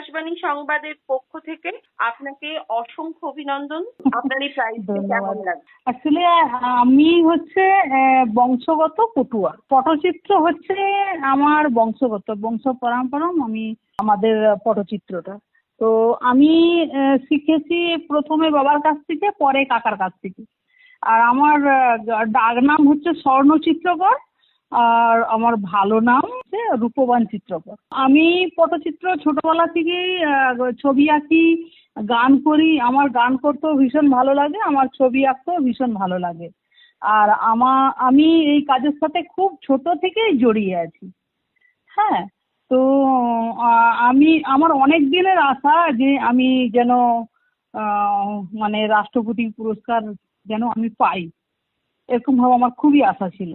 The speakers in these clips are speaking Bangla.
আকাশবাণী সংবাদের পক্ষ থেকে আপনাকে অসংখ্য অভিনন্দন। আপনার এই প্রাইজটা কেমন লাগে? অ্যাকচুয়ালি আমি হচ্ছে বংশগত পটুয়া। পটচিত্র হচ্ছে আমার বংশ পরম্পরম আমি আমাদের পটচিত্রটা। তো আমি শিখেছি প্রথমে বাবার কাছ থেকে, পরে কাকার কাছ থেকে। আর আমার ডাক নাম হচ্ছে স্বর্ণ চিত্রকর, আর আমার ভালো নাম হচ্ছে রূপবান চিত্রকর। আমি পটচিত্র ছোটবেলা থেকেই ছবি আঁকি, গান করি। আমার গান করতেও ভীষণ ভালো লাগে, আমার ছবি আঁকতেও ভীষণ ভালো লাগে। আর আমি এই কাজের সাথে খুব ছোট থেকেই জড়িয়ে আছি। হ্যাঁ, তো আমার অনেক দিনের আশা যে আমি যেন মানে রাষ্ট্রপতি পুরস্কার যেন আমি পাই, এরকম ভাবে আমার খুবই আশা ছিল।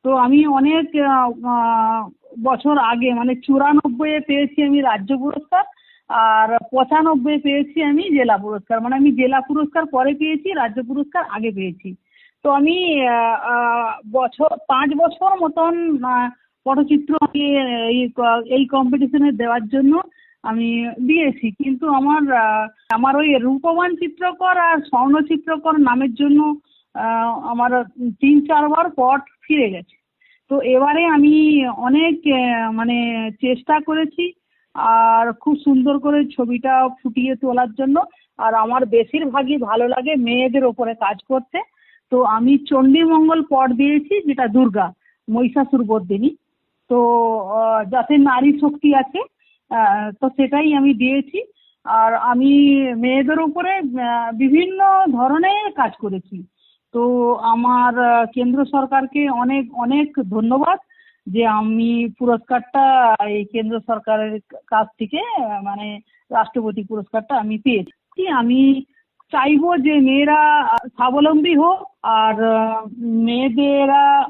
তো আমি অনেক বছর আগে মানে 94-এ পেয়েছি আমি রাজ্য পুরস্কার, আর 95-এ পেয়েছি আমি জেলা পুরস্কার। মানে আমি জেলা পুরস্কার পরে পেয়েছি, রাজ্য পুরস্কার আগে পেয়েছি। তো আমি 5 বছর মতন পটচিত্র আমি এই কম্পিটিশনে দেওয়ার জন্য আমি দিয়েছি, কিন্তু আমার ওই রূপবান চিত্রকর আর স্বর্ণ চিত্রকর নামের জন্য আমার 3-4 বার পট ফিরে গেছে। তো এবারে আমি অনেক মানে চেষ্টা করেছি আর খুব সুন্দর করে ছবিটা ফুটিয়ে তোলার জন্য। আর আমার বেশিরভাগই ভালো লাগে মেয়েদের ওপরে কাজ করতে। তো আমি চণ্ডীমঙ্গল পট দিয়েছি, যেটা দুর্গা মহিষাসুর বর্দিনী। তো যাতে নারী শক্তি আছে, তো সেটাই আমি দিয়েছি। আর আমি মেয়েদের উপরে বিভিন্ন ধরনের কাজ করেছি। তো আমার কেন্দ্র সরকারকে অনেক অনেক ধন্যবাদ যে আমি পুরস্কারটা এই কেন্দ্র সরকারের কাছ থেকে মানে রাষ্ট্রপতি পুরস্কারটা আমি পেয়েছি। আমি চাইবো যে মেয়েরা স্বাবলম্বী হোক, আর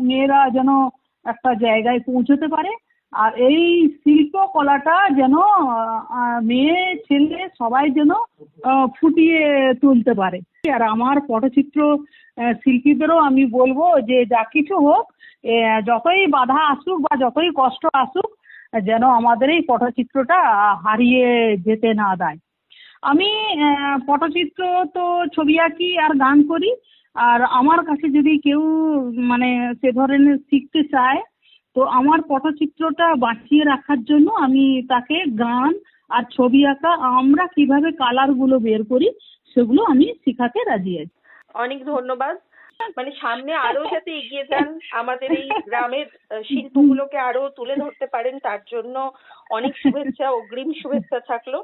মেয়েরা যেন একটা জায়গায় পৌঁছতে পারে। আর এই শিল্পকলাটা যেন মেয়ে ছেলে সবাই যেন ফুটিয়ে তুলতে পারে। আর আমার পটচিত্র শিল্পীদেরও আমি বলবো যে যা কিছু হোক, যতই বাধা আসুক বা যতই কষ্ট আসুক, যেন আমাদের এই পটচিত্রটা হারিয়ে যেতে না দেয়। আমি পটচিত্র তো ছবি আঁকি আর গান করি। আর আমার কাছে যদি কেউ মানে সে ধরনের শিখতে চায়, তো আমার পটচিত্রটা বাঁচিয়ে রাখার জন্য আমি তাকে গান আর ছবি আঁকা আমরা কিভাবে কালার গুলো বের করি সেগুলো আমি শিখাতে রাজি আছি। অনেক ধন্যবাদ। মানে সামনে আরো যাতে এগিয়ে যান, আমাদের এই গ্রামের শিল্পগুলোকে আরো তুলে ধরতে পারেন, তার জন্য অনেক শুভেচ্ছা, অগ্রিম শুভেচ্ছা থাকলো।